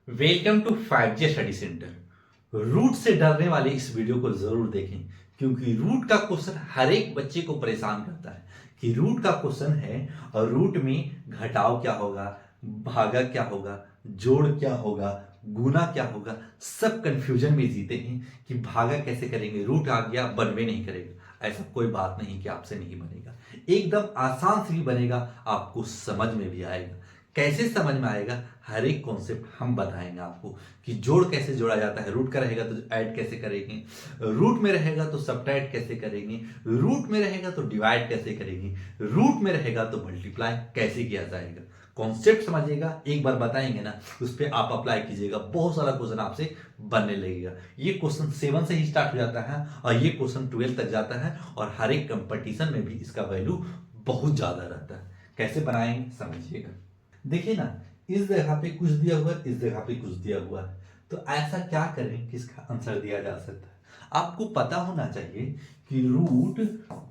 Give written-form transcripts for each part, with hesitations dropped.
Welcome to 5G study centre. Root से डरने वाले इस वीडियो को जरूर देखें, क्योंकि रूट का क्वेश्चन हर एक बच्चे को परेशान करता है कि रूट का क्वेश्चन है और रूट में घटाव क्या होगा, भागा क्या होगा, जोड़ क्या होगा, गुना क्या होगा। सब कंफ्यूजन में जीते हैं कि भागा कैसे करेंगे, रूट आ गया बनवे नहीं करेगा। ऐसा कोई बात नहीं कि आपसे नहीं बनेगा, एकदम आसान से भी बनेगा, आपको समझ में भी आएगा। कैसे समझ में आएगा, हर एक कॉन्सेप्ट हम बताएंगे आपको कि जोड़ कैसे जोड़ा जाता है। रूट का रहेगा तो ऐड कैसे करेंगे, रूट में रहेगा तो सब्ट्रैक्ट कैसे करेंगे, रूट में रहेगा तो डिवाइड कैसे करेंगे, रूट में रहेगा तो मल्टीप्लाई कैसे किया जाएगा। कॉन्सेप्ट समझिएगा, एक बार बताएंगे ना, उस पर आप अप्लाई कीजिएगा, बहुत सारा क्वेश्चन आपसे बनने लगेगा। ये क्वेश्चन 7 से ही स्टार्ट हो जाता है और ये क्वेश्चन 12 तक जाता है और हर एक कंपटीशन में भी इसका वैल्यू बहुत ज्यादा रहता है। कैसे बनाएंगे समझिएगा। देखिए ना, इस जगह पे कुछ दिया हुआ है, इस जगह पे कुछ दिया हुआ है, तो ऐसा क्या करें कि इसका आंसर दिया जा सकता है। आपको पता होना चाहिए कि root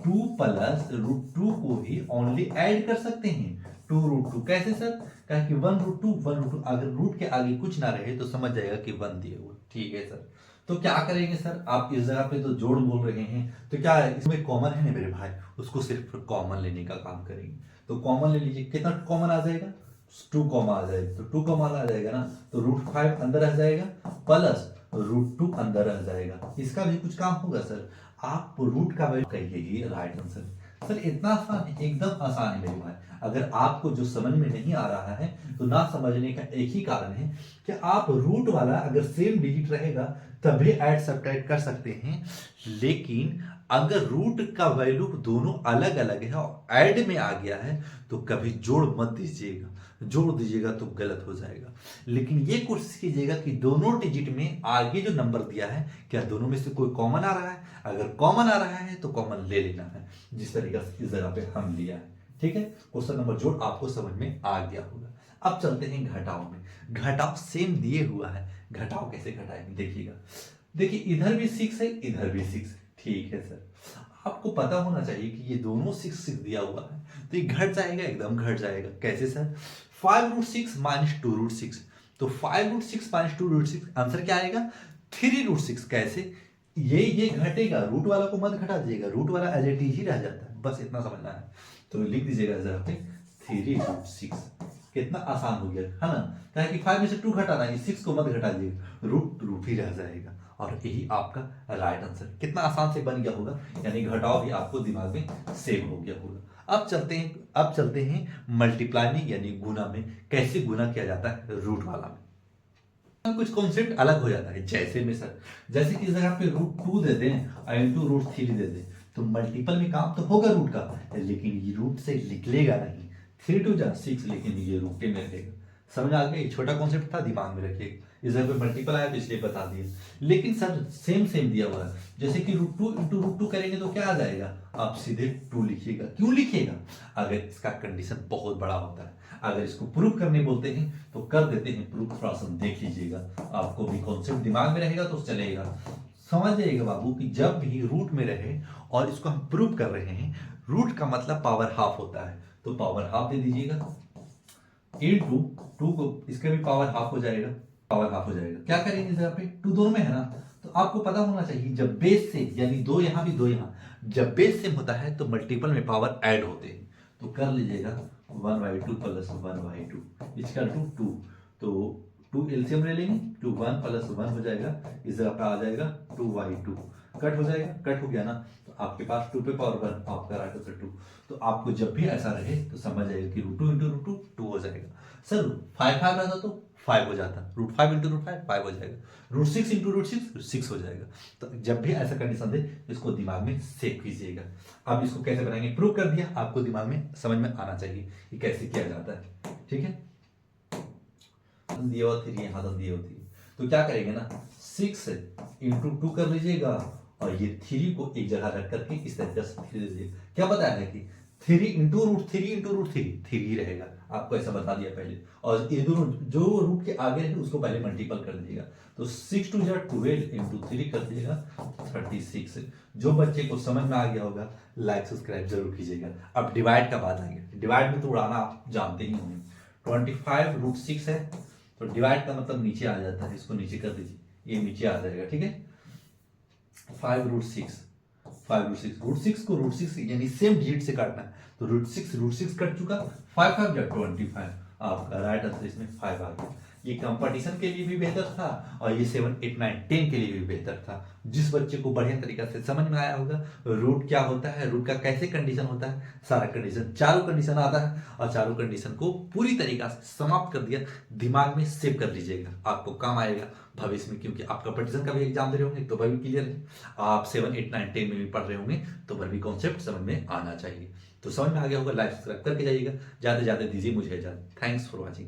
two plus root two को भी ओनली ऐड कर सकते हैं। टू रूट टू कैसे सर, कहा कि वन रूट टू। अगर रूट के आगे कुछ ना रहे तो समझ जाएगा कि वन दिया हुआ। ठीक है सर, तो क्या करेंगे सर, आप इस जगह पे तो जोड़ बोल रहे हैं, तो क्या इसमें कॉमन है ना मेरे भाई, उसको सिर्फ कॉमन लेने का काम करेंगे। तो कॉमन ले लीजिए, कितना कॉमन आ जाएगा, टू कॉमा आ जाएगा, तो टू कॉमा आ जाएगा ना, तो रूट 5 अंदर रह जाएगा प्लस रूट 2 अंदर रह जाएगा। इसका भी कुछ काम होगा सर, आप रूट का वैल्यू कहिए राइट आंसर। सर इतना आसान है, एकदम आसान है मेरे भाई। अगर आपको जो समझ में नहीं आ रहा है तो ना समझने का एक ही कारण है कि आप रूट वाला अगर सेम डिजिट रहेगा तभी ऐड सब्ट्रैक्ट कर सकते हैं, लेकिन अगर रूट का वैल्यू दोनों अलग अलग है और ऐड में आ गया है तो कभी जोड़ मत दीजिएगा, जोड़ दीजिएगा तो गलत हो जाएगा। लेकिन ये कोशिश कीजिएगा कि दोनों डिजिट में आगे जो नंबर दिया है क्या दोनों में से कोई कॉमन आ रहा है, अगर कॉमन आ रहा है तो कॉमन ले लेना है, जिस तरीके से इस जगह पे हम लिया है। ठीक है, क्वेश्चन नंबर जोड़ आपको समझ में आ गया होगा। अब चलते हैं घटाव में। घटाव सेम दिए हुआ है, घटाव कैसे घटाएंगे देखिएगा। देखिए इधर भी 6 है, इधर भी 6 है। ठीक है सर, आपको पता होना चाहिए कि ये दोनों 6 दिया हुआ है, तो ये घट जाएगा, एकदम घट जाएगा। कैसे सर, 5√6 माइनस 2√6, तो 5√6 माइनस 2√6 आंसर क्या आएगा, 3√6। कैसे, ये घटेगा, रूट वाला को मत घटा दीजिएगा, रूट वाला एज इट इज ही रह जाता है, बस इतना समझना है। तो लिख दीजिएगा जरा पे 3√6। कितना आसान हो गया है ना, क्या कि 5 में से 2 घटाना है, 6 को मत घटा दीजिएगा, रूट रूट ही रह जाएगा और यही आपका राइट आंसर। कितना आसान से बन गया होगा, यानी घटाव भी आपको दिमाग में सेव हो गया होगा। अब चलते हैं मल्टीप्लाई में यानी गुना में। कैसे गुना किया जाता है रूट वाला में, कुछ कॉन्सेप्ट अलग हो जाता है। जैसे में सर, जैसे कि जगह पे √2 दे दें और इंटू √3 दे दें, तो मल्टीपल में काम तो होगा रूट का, लेकिन ये रूट से निकलेगा नहीं। 3 2 जा 6, लेकिन ये रूट में रहेगा। समझ आ गया, छोटा कॉन्सेप्ट था, दिमाग में रखिएगा। इस जगह पे मल्टीपल आया तो इसलिए बता दिया, लेकिन सर सेम सेम दिया हुआ है। जैसे कि √2 इंटू √2 करेंगे तो क्या आ जाएगा, आप सीधे 2 लिखिएगा। क्यों लिखिएगा, अगर इसका कंडीशन बहुत बड़ा होता है। अगर इसको प्रूफ करने बोलते हैं तो कर देते हैं प्रूफ, थोड़ा सा देख लीजिएगा, आपको भी कॉन्सेप्ट दिमाग में रहेगा तो चलेगा। समझ जाइएगा बाबू कि जब भी रूट में रहे और इसको हम प्रूफ कर रहे हैं, रूट का मतलब पावर हाफ होता है, तो पावर हाफ दे दीजिएगा इंटू 2 को, इसका भी पावर हाफ हो जाएगा, पावर हाफ हो जाएगा। क्या करेंगे इस जगह पे 2 दोनों में है ना, तो आपको पता होना चाहिए जब बेस से, यानी 2 यहां भी 2 यहां, जब बेस सेम होता है तो मल्टीपल में पावर ऐड होते हैं। तो कर लीजिएगा 1/2 प्लस 1/2 इसका 2 तो 2 एलसीएम ले लेंगे, 2 1 प्लस 1 हो जाएगा, इस जगह पे आ जाएगा 2/2, कट हो जाएगा, कट हो गया ना, तो आपके पास 2 पे पावर 1, आपका राइट आंसर 2। तो आपको जब भी ऐसा रहे तो समझ जाएगा कि √2 इंटू √2 2 हो जाएगा। सर 5 रहता तो 5 हो जाता, √5 इंटू √5 5 हो जाएगा, √6 इंटू √6 6 हो जाएगा। तो जब भी ऐसा कंडीशन दे इसको दिमाग में सेव कीजिएगा। अब इसको कैसे बनाएंगे, प्रूव कर दिया, आपको दिमाग में समझ में आना चाहिए कि कैसे किया जाता है। ठीक है, दिया हुआ 3 यहाँ तक दिया होती है, तो क्या करेंगे ना, 6 इंटू 2 कर लीजिएगा और ये 3 को एक जगह रख करके इस तरीके से 3 लीजिएगा। क्या बताया है कि 3 इंटू √3 इंटू √3 3 ही रहेगा, आपको ऐसा बता दिया पहले। और ये दोनों जो रूट के आगे रहे उसको पहले मल्टीपल कर लीजिएगा, तो 6 2 12 इंटू 3 कर दीजिएगा 36। जो बच्चे को समझ में आ गया होगा लाइक सब्सक्राइब जरूर कीजिएगा। अब डिवाइड का बात आ गया, डिवाइड में तो उड़ाना आप जानते ही होंगे। 25 √6 है, तो डिवाइड का मतलब नीचे आ जाता है, इसको नीचे कर दीजिए, ये नीचे आ जाएगा, ठीक है। 5√6, 5√6, √6 को √6 यानी सेम डिजिट से काटना है, तो √6 कट चुका, 5 5 या 25, आपका राइट आंसर इसमें 5 आ गया। ये कंपटीशन के लिए भी बेहतर था और ये 7 8 9 10 के लिए भी बेहतर था। जिस बच्चे को बढ़िया तरीका से समझ में आया होगा रूट क्या होता है, रूट का कैसे कंडीशन होता है, सारा कंडीशन, चारों कंडीशन आता है और चारों कंडीशन को पूरी तरीका से समाप्त कर दिया, दिमाग में सेव कर लीजिएगा, आपको काम आएगा भविष्य में, क्योंकि आप कंपटीशन का भी एग्जाम दे रहे होंगे तो वह भी क्लियर है, आप 7 8 9 10 में भी पढ़ रहे होंगे तो वह भी कॉन्सेप्ट समझ में आना चाहिए। तो समझ में आ गया होगा, लाइक सब्सक्राइब करके जाइएगा, ज़्यादा से ज़्यादा दीजिए मुझे इजाजत। Thanks for watching.